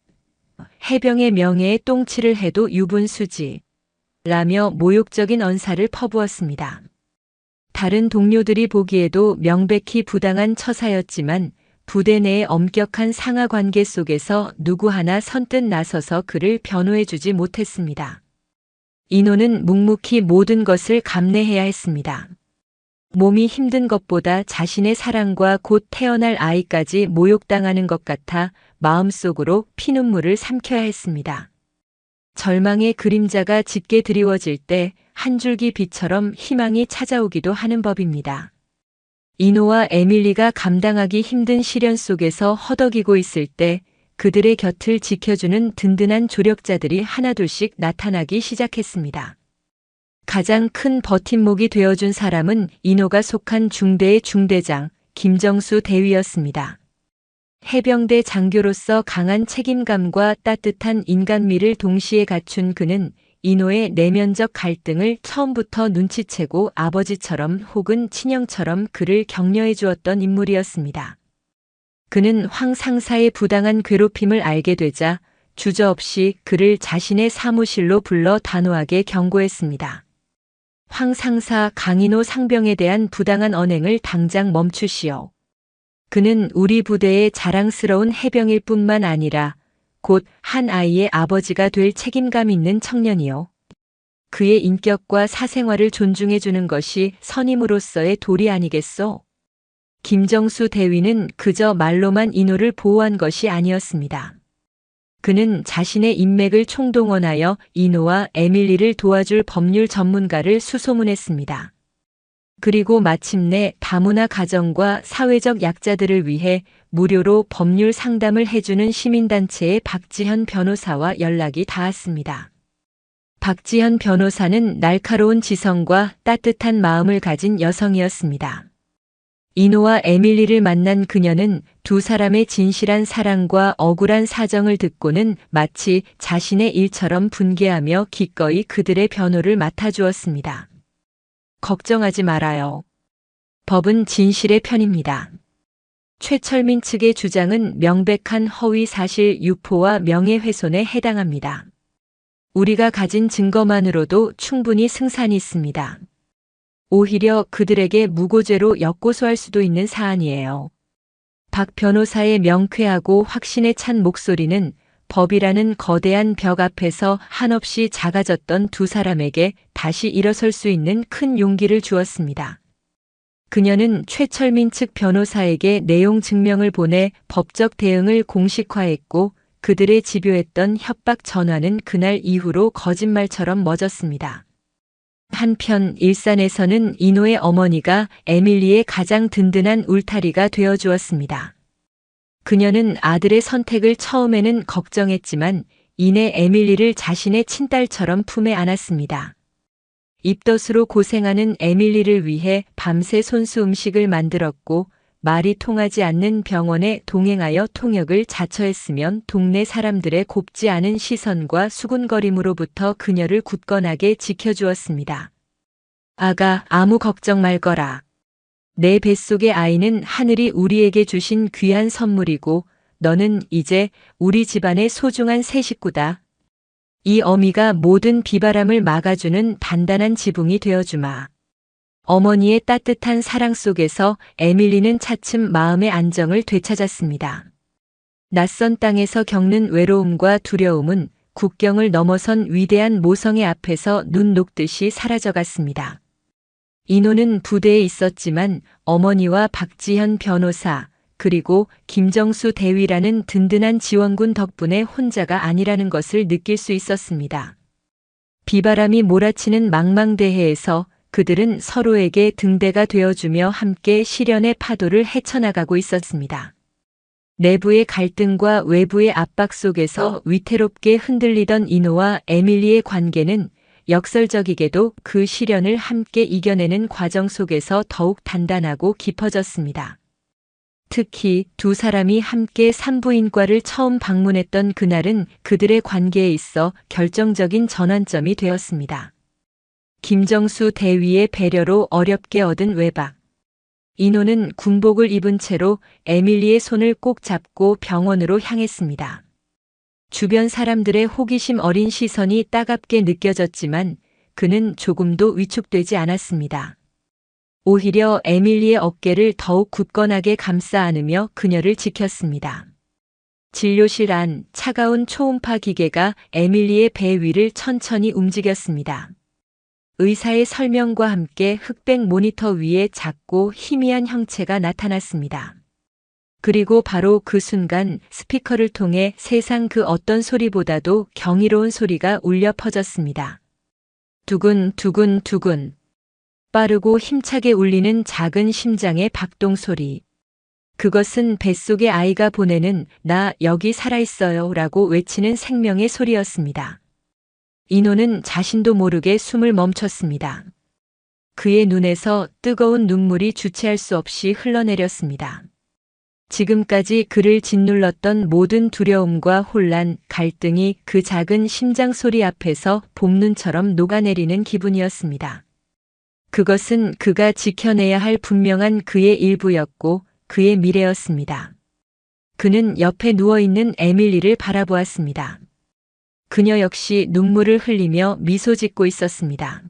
해병의 명예에 똥칠을 해도 유분수지. 라며 모욕적인 언사를 퍼부었습니다. 다른 동료들이 보기에도 명백히 부당한 처사였지만 부대 내의 엄격한 상하 관계 속에서 누구 하나 선뜻 나서서 그를 변호해주지 못했습니다. 인호는 묵묵히 모든 것을 감내해야 했습니다. 몸이 힘든 것보다 자신의 사랑과 곧 태어날 아이까지 모욕당하는 것 같아 마음속으로 피눈물을 삼켜야 했습니다. 절망의 그림자가 짙게 드리워질 때 한 줄기 빛처럼 희망이 찾아오기도 하는 법입니다. 인호와 에밀리가 감당하기 힘든 시련 속에서 허덕이고 있을 때 그들의 곁을 지켜주는 든든한 조력자들이 하나둘씩 나타나기 시작했습니다. 가장 큰 버팀목이 되어준 사람은 인호가 속한 중대의 중대장 김정수 대위였습니다. 해병대 장교로서 강한 책임감과 따뜻한 인간미를 동시에 갖춘 그는 인호의 내면적 갈등을 처음부터 눈치채고 아버지처럼 혹은 친형처럼 그를 격려해 주었던 인물이었습니다. 그는 황 상사의 부당한 괴롭힘을 알게 되자 주저없이 그를 자신의 사무실로 불러 단호하게 경고했습니다. 황 상사 강인호 상병에 대한 부당한 언행을 당장 멈추시오. 그는 우리 부대의 자랑스러운 해병일 뿐만 아니라 곧 한 아이의 아버지가 될 책임감 있는 청년이요. 그의 인격과 사생활을 존중해주는 것이 선임으로서의 도리 아니겠소? 김정수 대위는 그저 말로만 인호를 보호한 것이 아니었습니다. 그는 자신의 인맥을 총동원하여 인호와 에밀리를 도와줄 법률 전문가를 수소문했습니다. 그리고 마침내 다문화 가정과 사회적 약자들을 위해 무료로 법률 상담을 해주는 시민단체의 박지현 변호사와 연락이 닿았습니다. 박지현 변호사는 날카로운 지성과 따뜻한 마음을 가진 여성이었습니다. 인호와 에밀리를 만난 그녀는 두 사람의 진실한 사랑과 억울한 사정을 듣고는 마치 자신의 일처럼 분개하며 기꺼이 그들의 변호를 맡아주었습니다. 걱정하지 말아요. 법은 진실의 편입니다. 최철민 측의 주장은 명백한 허위 사실 유포와 명예훼손에 해당합니다. 우리가 가진 증거만으로도 충분히 승산이 있습니다. 오히려 그들에게 무고죄로 역고소할 수도 있는 사안이에요. 박 변호사의 명쾌하고 확신에 찬 목소리는 법이라는 거대한 벽 앞에서 한없이 작아졌던 두 사람에게 다시 일어설 수 있는 큰 용기를 주었습니다. 그녀는 최철민 측 변호사에게 내용 증명을 보내 법적 대응을 공식화했고 그들의 집요했던 협박 전화는 그날 이후로 거짓말처럼 멎었습니다. 한편 일산에서는 이노의 어머니가 에밀리의 가장 든든한 울타리가 되어 주었습니다. 그녀는 아들의 선택을 처음에는 걱정했지만 이내 에밀리를 자신의 친딸처럼 품에 안았습니다. 입덧으로 고생하는 에밀리를 위해 밤새 손수 음식을 만들었고 말이 통하지 않는 병원에 동행하여 통역을 자처했으면 동네 사람들의 곱지 않은 시선과 수군거림으로부터 그녀를 굳건하게 지켜주었습니다. 아가, 아무 걱정 말거라. 내 뱃속의 아이는 하늘이 우리에게 주신 귀한 선물이고 너는 이제 우리 집안의 소중한 새 식구다. 이 어미가 모든 비바람을 막아주는 단단한 지붕이 되어주마. 어머니의 따뜻한 사랑 속에서 에밀리는 차츰 마음의 안정을 되찾았습니다. 낯선 땅에서 겪는 외로움과 두려움은 국경을 넘어선 위대한 모성의 앞에서 눈 녹듯이 사라져갔습니다. 이노는 부대에 있었지만 어머니와 박지현 변호사 그리고 김정수 대위라는 든든한 지원군 덕분에 혼자가 아니라는 것을 느낄 수 있었습니다. 비바람이 몰아치는 망망대해에서 그들은 서로에게 등대가 되어주며 함께 시련의 파도를 헤쳐나가고 있었습니다. 내부의 갈등과 외부의 압박 속에서 위태롭게 흔들리던 이노와 에밀리의 관계는 역설적이게도 그 시련을 함께 이겨내는 과정 속에서 더욱 단단하고 깊어졌습니다. 특히 두 사람이 함께 산부인과를 처음 방문했던 그날은 그들의 관계에 있어 결정적인 전환점이 되었습니다. 김정수 대위의 배려로 어렵게 얻은 외박. 이노는 군복을 입은 채로 에밀리의 손을 꼭 잡고 병원으로 향했습니다. 주변 사람들의 호기심 어린 시선이 따갑게 느껴졌지만 그는 조금도 위축되지 않았습니다. 오히려 에밀리의 어깨를 더욱 굳건하게 감싸 안으며 그녀를 지켰습니다. 진료실 안 차가운 초음파 기계가 에밀리의 배 위를 천천히 움직였습니다. 의사의 설명과 함께 흑백 모니터 위에 작고 희미한 형체가 나타났습니다. 그리고 바로 그 순간 스피커를 통해 세상 그 어떤 소리보다도 경이로운 소리가 울려 퍼졌습니다. 두근두근 두근. 빠르고 힘차게 울리는 작은 심장의 박동 소리. 그것은 뱃속의 아이가 보내는 나 여기 살아있어요 라고 외치는 생명의 소리였습니다. 이노는 자신도 모르게 숨을 멈췄습니다. 그의 눈에서 뜨거운 눈물이 주체할 수 없이 흘러내렸습니다. 지금까지 그를 짓눌렀던 모든 두려움과 혼란, 갈등이 그 작은 심장 소리 앞에서 봄눈처럼 녹아내리는 기분이었습니다. 그것은 그가 지켜내야 할 분명한 그의 일부였고 그의 미래였습니다. 그는 옆에 누워있는 에밀리를 바라보았습니다. 그녀 역시 눈물을 흘리며 미소 짓고 있었습니다.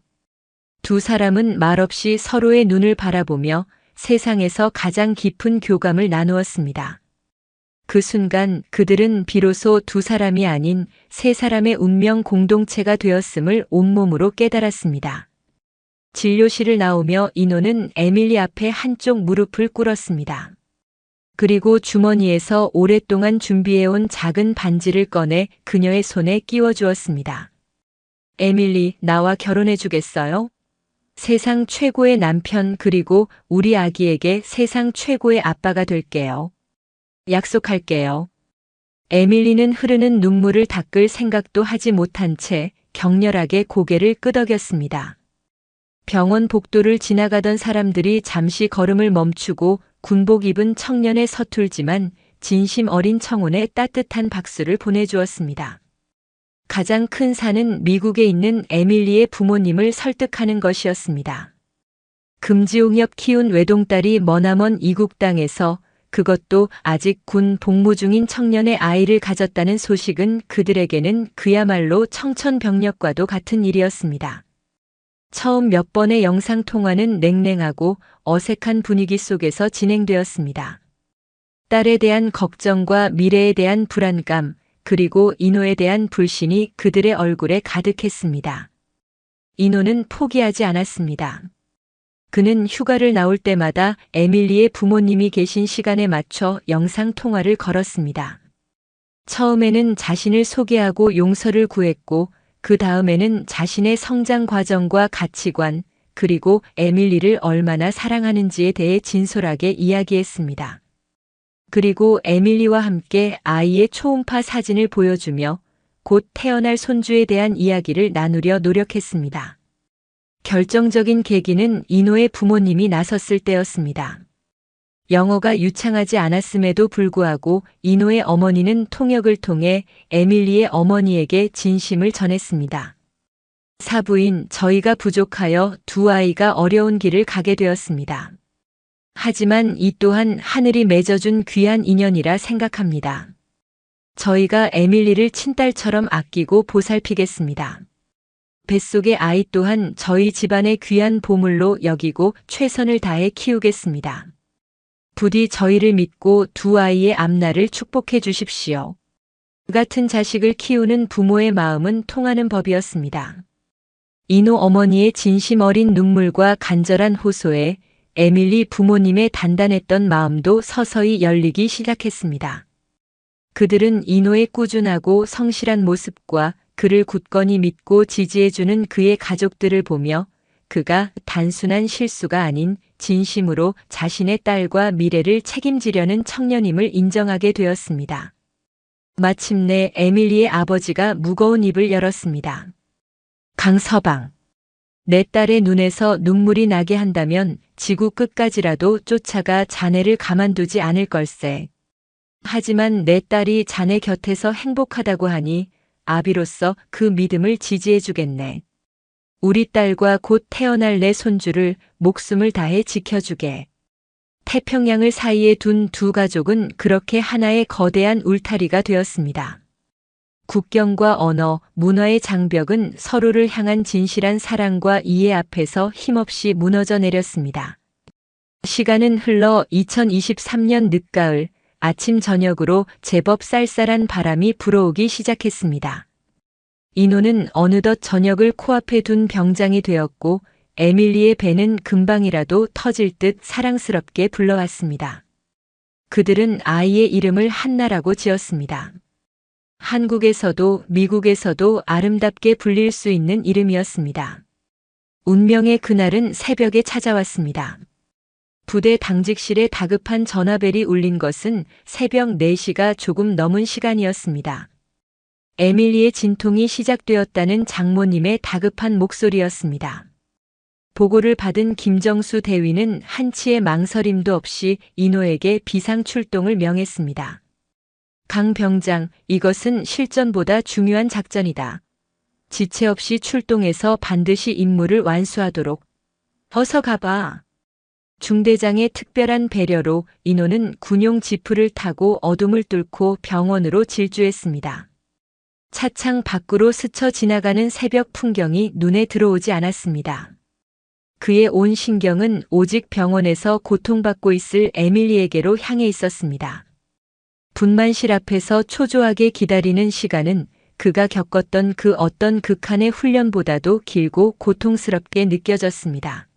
두 사람은 말없이 서로의 눈을 바라보며 세상에서 가장 깊은 교감을 나누었습니다. 그 순간 그들은 비로소 두 사람이 아닌 세 사람의 운명 공동체가 되었음을 온몸으로 깨달았습니다. 진료실을 나오며 이노는 에밀리 앞에 한쪽 무릎을 꿇었습니다. 그리고 주머니에서 오랫동안 준비해온 작은 반지를 꺼내 그녀의 손에 끼워주었습니다. 에밀리, 나와 결혼해 주겠어요? 세상 최고의 남편 그리고 우리 아기에게 세상 최고의 아빠가 될게요. 약속할게요. 에밀리는 흐르는 눈물을 닦을 생각도 하지 못한 채 격렬하게 고개를 끄덕였습니다. 병원 복도를 지나가던 사람들이 잠시 걸음을 멈추고 군복 입은 청년에 서툴지만 진심 어린 청혼에 따뜻한 박수를 보내주었습니다. 가장 큰 산은 미국에 있는 에밀리의 부모님을 설득하는 것이었습니다. 금지옥엽 키운 외동딸이 머나먼 이국 땅에서 그것도 아직 군 복무 중인 청년의 아이를 가졌다는 소식은 그들에게는 그야말로 청천벽력과도 같은 일이었습니다. 처음 몇 번의 영상통화는 냉랭하고 어색한 분위기 속에서 진행되었습니다. 딸에 대한 걱정과 미래에 대한 불안감, 그리고 인호에 대한 불신이 그들의 얼굴에 가득했습니다. 인호는 포기하지 않았습니다. 그는 휴가를 나올 때마다 에밀리의 부모님이 계신 시간에 맞춰 영상통화를 걸었습니다. 처음에는 자신을 소개하고 용서를 구했고, 그 다음에는 자신의 성장 과정과 가치관, 그리고 에밀리를 얼마나 사랑하는지에 대해 진솔하게 이야기했습니다. 그리고 에밀리와 함께 아이의 초음파 사진을 보여주며 곧 태어날 손주에 대한 이야기를 나누려 노력했습니다. 결정적인 계기는 인호의 부모님이 나섰을 때였습니다. 영어가 유창하지 않았음에도 불구하고 인호의 어머니는 통역을 통해 에밀리의 어머니에게 진심을 전했습니다. 사부인, 저희가 부족하여 두 아이가 어려운 길을 가게 되었습니다. 하지만 이 또한 하늘이 맺어준 귀한 인연이라 생각합니다. 저희가 에밀리를 친딸처럼 아끼고 보살피겠습니다. 뱃속의 아이 또한 저희 집안의 귀한 보물로 여기고 최선을 다해 키우겠습니다. 부디 저희를 믿고 두 아이의 앞날을 축복해 주십시오. 그 같은 자식을 키우는 부모의 마음은 통하는 법이었습니다. 인호 어머니의 진심 어린 눈물과 간절한 호소에 에밀리 부모님의 단단했던 마음도 서서히 열리기 시작했습니다. 그들은 인호의 꾸준하고 성실한 모습과 그를 굳건히 믿고 지지해주는 그의 가족들을 보며 그가 단순한 실수가 아닌 진심으로 자신의 딸과 미래를 책임지려는 청년임을 인정하게 되었습니다. 마침내 에밀리의 아버지가 무거운 입을 열었습니다. 강서방, 내 딸의 눈에서 눈물이 나게 한다면 지구 끝까지라도 쫓아가 자네를 가만두지 않을 걸세. 하지만 내 딸이 자네 곁에서 행복하다고 하니 아비로서 그 믿음을 지지해주겠네. 우리 딸과 곧 태어날 내 손주를 목숨을 다해 지켜주게. 태평양을 사이에 둔 두 가족은 그렇게 하나의 거대한 울타리가 되었습니다. 국경과 언어, 문화의 장벽은 서로를 향한 진실한 사랑과 이해 앞에서 힘없이 무너져 내렸습니다. 시간은 흘러 2023년 늦가을, 아침 저녁으로 제법 쌀쌀한 바람이 불어오기 시작했습니다. 인호는 어느덧 저녁을 코앞에 둔 병장이 되었고 에밀리의 배는 금방이라도 터질 듯 사랑스럽게 불러왔습니다. 그들은 아이의 이름을 한나라고 지었습니다. 한국에서도 미국에서도 아름답게 불릴 수 있는 이름이었습니다. 운명의 그날은 새벽에 찾아왔습니다. 부대 당직실에 다급한 전화벨이 울린 것은 새벽 4시가 조금 넘은 시간이었습니다. 에밀리의 진통이 시작되었다는 장모님의 다급한 목소리였습니다. 보고를 받은 김정수 대위는 한치의 망설임도 없이 인호에게 비상 출동을 명했습니다. 강 병장, 이것은 실전보다 중요한 작전이다. 지체 없이 출동해서 반드시 임무를 완수하도록. 어서 가봐. 중대장의 특별한 배려로 인호는 군용 지프를 타고 어둠을 뚫고 병원으로 질주했습니다. 차창 밖으로 스쳐 지나가는 새벽 풍경이 눈에 들어오지 않았습니다. 그의 온 신경은 오직 병원에서 고통받고 있을 에밀리에게로 향해 있었습니다. 분만실 앞에서 초조하게 기다리는 시간은 그가 겪었던 그 어떤 극한의 훈련보다도 길고 고통스럽게 느껴졌습니다.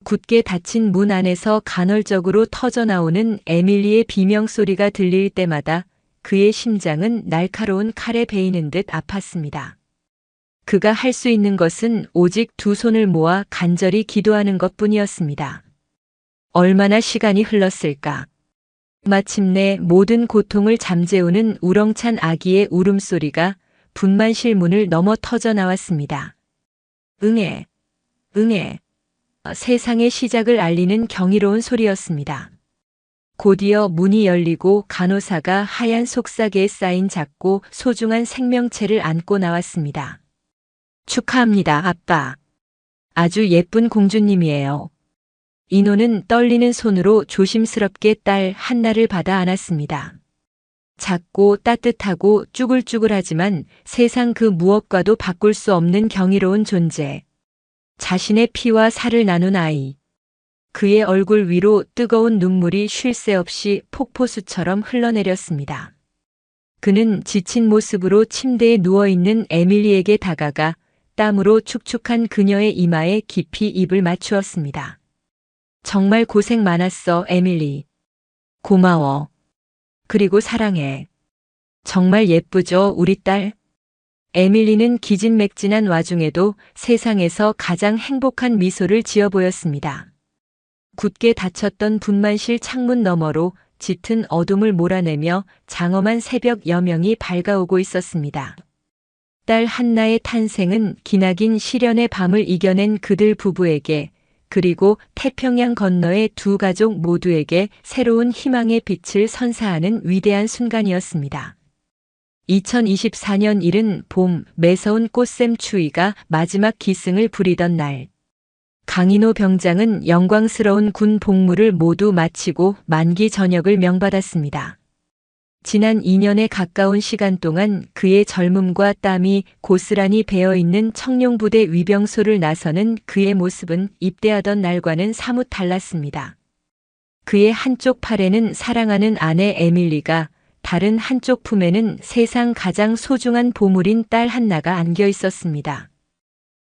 굳게 닫힌 문 안에서 간헐적으로 터져나오는 에밀리의 비명소리가 들릴 때마다 그의 심장은 날카로운 칼에 베이는 듯 아팠습니다. 그가 할 수 있는 것은 오직 두 손을 모아 간절히 기도하는 것뿐이었습니다. 얼마나 시간이 흘렀을까? 마침내 모든 고통을 잠재우는 우렁찬 아기의 울음소리가 분만실 문을 넘어 터져 나왔습니다. 응애, 응애. 세상의 시작을 알리는 경이로운 소리였습니다. 곧이어 문이 열리고 간호사가 하얀 속삭이에 쌓인 작고 소중한 생명체를 안고 나왔습니다. 축하합니다, 아빠. 아주 예쁜 공주님이에요. 인호는 떨리는 손으로 조심스럽게 딸 한나를 받아 안았습니다. 작고 따뜻하고 쭈글쭈글하지만 세상 그 무엇과도 바꿀 수 없는 경이로운 존재. 자신의 피와 살을 나눈 아이. 그의 얼굴 위로 뜨거운 눈물이 쉴 새 없이 폭포수처럼 흘러내렸습니다. 그는 지친 모습으로 침대에 누워있는 에밀리에게 다가가 땀으로 축축한 그녀의 이마에 깊이 입을 맞추었습니다. 정말 고생 많았어, 에밀리. 고마워. 그리고 사랑해. 정말 예쁘죠, 우리 딸? 에밀리는 기진맥진한 와중에도 세상에서 가장 행복한 미소를 지어 보였습니다. 굳게 닫혔던 분만실 창문 너머로 짙은 어둠을 몰아내며 장엄한 새벽 여명이 밝아오고 있었습니다. 딸 한나의 탄생은 기나긴 시련의 밤을 이겨낸 그들 부부에게, 그리고 태평양 건너의 두 가족 모두에게 새로운 희망의 빛을 선사하는 위대한 순간이었습니다. 2024년 이른 봄, 매서운 꽃샘 추위가 마지막 기승을 부리던 날. 강인호 병장은 영광스러운 군 복무를 모두 마치고 만기 전역을 명받았습니다. 지난 2년에 가까운 시간 동안 그의 젊음과 땀이 고스란히 배어있는 청룡부대 위병소를 나서는 그의 모습은 입대하던 날과는 사뭇 달랐습니다. 그의 한쪽 팔에는 사랑하는 아내 에밀리가, 다른 한쪽 품에는 세상 가장 소중한 보물인 딸 한나가 안겨 있었습니다.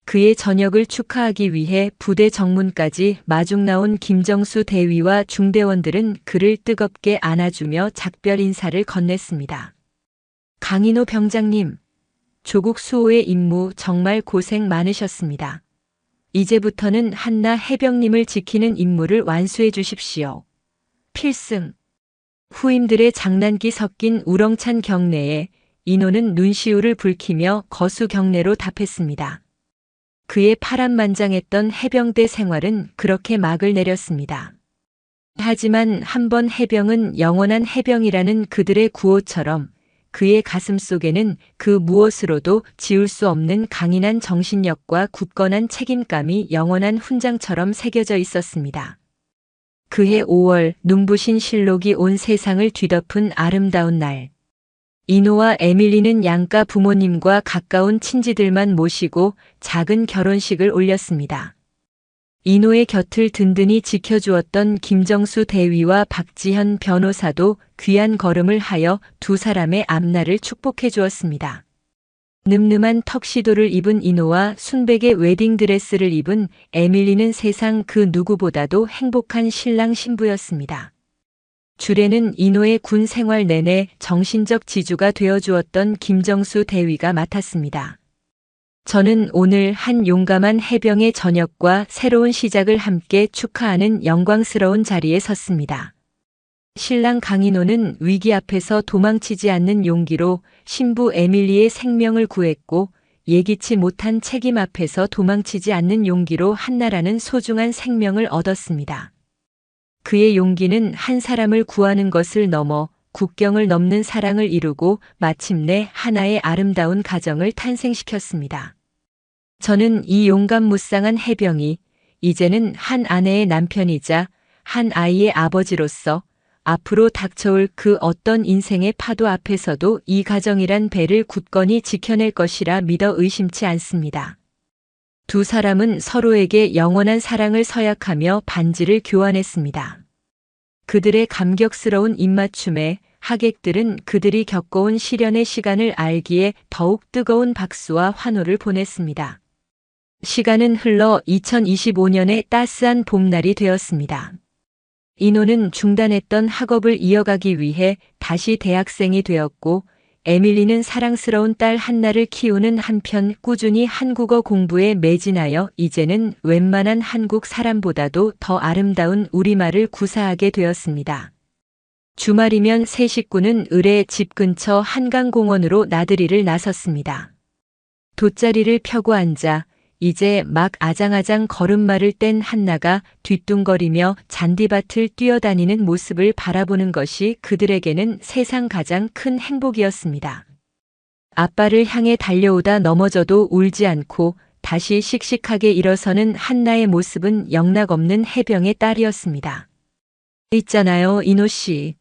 그의 전역을 축하하기 위해 부대 정문까지 마중 나온 김정수 대위와 중대원들은 그를 뜨겁게 안아주며 작별 인사를 건넸습니다. 강인호 병장님, 조국 수호의 임무 정말 고생 많으셨습니다. 이제부터는 한나 해병님을 지키는 임무를 완수해 주십시오. 필승. 후임들의 장난기 섞인 우렁찬 경내에 인호는 눈시울을 붉히며 거수 경례로 답했습니다. 그의 파란만장했던 해병대 생활은 그렇게 막을 내렸습니다. 하지만 한 번 해병은 영원한 해병이라는 그들의 구호처럼 그의 가슴 속에는 그 무엇으로도 지울 수 없는 강인한 정신력과 굳건한 책임감이 영원한 훈장처럼 새겨져 있었습니다. 그해 5월 눈부신 실록이 온 세상을 뒤덮은 아름다운 날. 인호와 에밀리는 양가 부모님과 가까운 친지들만 모시고 작은 결혼식을 올렸습니다. 인호의 곁을 든든히 지켜주었던 김정수 대위와 박지현 변호사도 귀한 걸음을 하여 두 사람의 앞날을 축복해 주었습니다. 늠름한 턱시도를 입은 인호와 순백의 웨딩드레스를 입은 에밀리는 세상 그 누구보다도 행복한 신랑 신부였습니다. 주례는 인호의 군 생활 내내 정신적 지주가 되어주었던 김정수 대위가 맡았습니다. 저는 오늘 한 용감한 해병의 전역과 새로운 시작을 함께 축하하는 영광스러운 자리에 섰습니다. 신랑 강인호는 위기 앞에서 도망치지 않는 용기로 신부 에밀리의 생명을 구했고, 예기치 못한 책임 앞에서 도망치지 않는 용기로 한나라는 소중한 생명을 얻었습니다. 그의 용기는 한 사람을 구하는 것을 넘어 국경을 넘는 사랑을 이루고 마침내 하나의 아름다운 가정을 탄생시켰습니다. 저는 이 용감무쌍한 해병이 이제는 한 아내의 남편이자 한 아이의 아버지로서 앞으로 닥쳐올 그 어떤 인생의 파도 앞에서도 이 가정이란 배를 굳건히 지켜낼 것이라 믿어 의심치 않습니다. 두 사람은 서로에게 영원한 사랑을 서약하며 반지를 교환했습니다. 그들의 감격스러운 입맞춤에 하객들은 그들이 겪어온 시련의 시간을 알기에 더욱 뜨거운 박수와 환호를 보냈습니다. 시간은 흘러 2025년의 따스한 봄날이 되었습니다. 인호는 중단했던 학업을 이어가기 위해 다시 대학생이 되었고, 에밀리는 사랑스러운 딸 한나를 키우는 한편 꾸준히 한국어 공부에 매진하여 이제는 웬만한 한국 사람보다도 더 아름다운 우리말을 구사하게 되었습니다. 주말이면 세 식구는 을의 집 근처 한강공원으로 나들이를 나섰습니다. 돗자리를 펴고 앉아 이제 막 아장아장 걸음마를 뗀 한나가 뒤뚱거리며 잔디밭을 뛰어다니는 모습을 바라보는 것이 그들에게는 세상 가장 큰 행복이었습니다. 아빠를 향해 달려오다 넘어져도 울지 않고 다시 씩씩하게 일어서는 한나의 모습은 영락없는 해병의 딸이었습니다. 있잖아요, 이노 씨.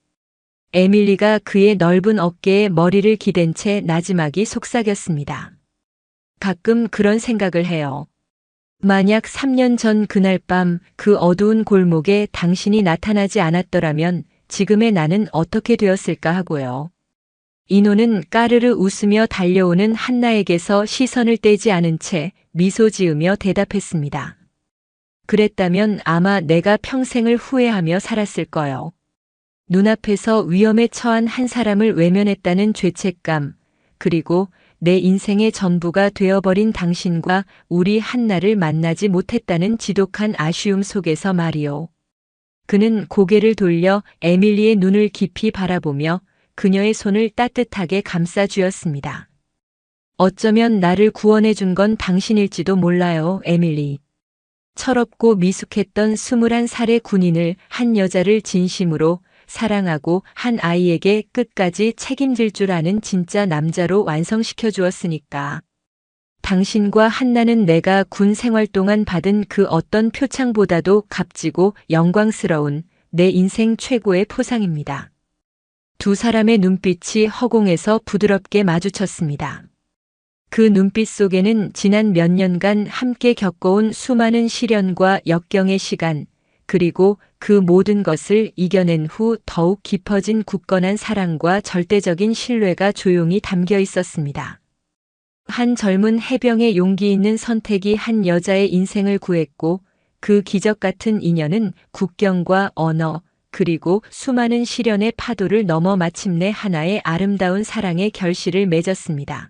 에밀리가 그의 넓은 어깨에 머리를 기댄 채 나지막이 속삭였습니다. 가끔 그런 생각을 해요. 만약 3년 전 그날 밤 그 어두운 골목에 당신이 나타나지 않았더라면 지금의 나는 어떻게 되었을까 하고요. 이노는 까르르 웃으며 달려오는 한나에게서 시선을 떼지 않은 채 미소 지으며 대답했습니다. 그랬다면 아마 내가 평생을 후회하며 살았을 거요. 눈앞에서 위험에 처한 한 사람을 외면했다는 죄책감, 그리고 내 인생의 전부가 되어버린 당신과 우리 한나를 만나지 못했다는 지독한 아쉬움 속에서 말이오. 그는 고개를 돌려 에밀리의 눈을 깊이 바라보며 그녀의 손을 따뜻하게 감싸 주었습니다. 어쩌면 나를 구원해 준 건 당신일지도 몰라요, 에밀리. 철없고 미숙했던 21살의 군인을 한 여자를 진심으로 사랑하고 한 아이에게 끝까지 책임질 줄 아는 진짜 남자로 완성시켜 주었으니까. 당신과 한나는 내가 군 생활 동안 받은 그 어떤 표창보다도 값지고 영광스러운 내 인생 최고의 포상입니다. 두 사람의 눈빛이 허공에서 부드럽게 마주쳤습니다. 그 눈빛 속에는 지난 몇 년간 함께 겪어온 수많은 시련과 역경의 시간, 그리고 그 모든 것을 이겨낸 후 더욱 깊어진 굳건한 사랑과 절대적인 신뢰가 조용히 담겨 있었습니다. 한 젊은 해병의 용기 있는 선택이 한 여자의 인생을 구했고, 그 기적 같은 인연은 국경과 언어, 그리고 수많은 시련의 파도를 넘어 마침내 하나의 아름다운 사랑의 결실을 맺었습니다.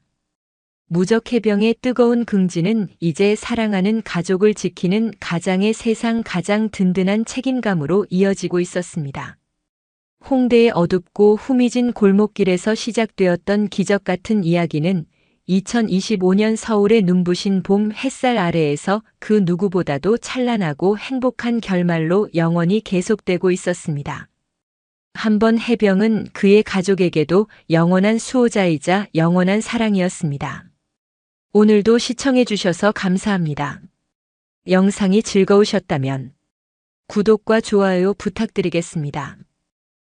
무적해병의 뜨거운 긍지는 이제 사랑하는 가족을 지키는 가장의 세상 가장 든든한 책임감으로 이어지고 있었습니다. 홍대의 어둡고 후미진 골목길에서 시작되었던 기적 같은 이야기는 2025년 서울의 눈부신 봄 햇살 아래에서 그 누구보다도 찬란하고 행복한 결말로 영원히 계속되고 있었습니다. 한 번 해병은 그의 가족에게도 영원한 수호자이자 영원한 사랑이었습니다. 오늘도 시청해 주셔서 감사합니다. 영상이 즐거우셨다면 구독과 좋아요 부탁드리겠습니다.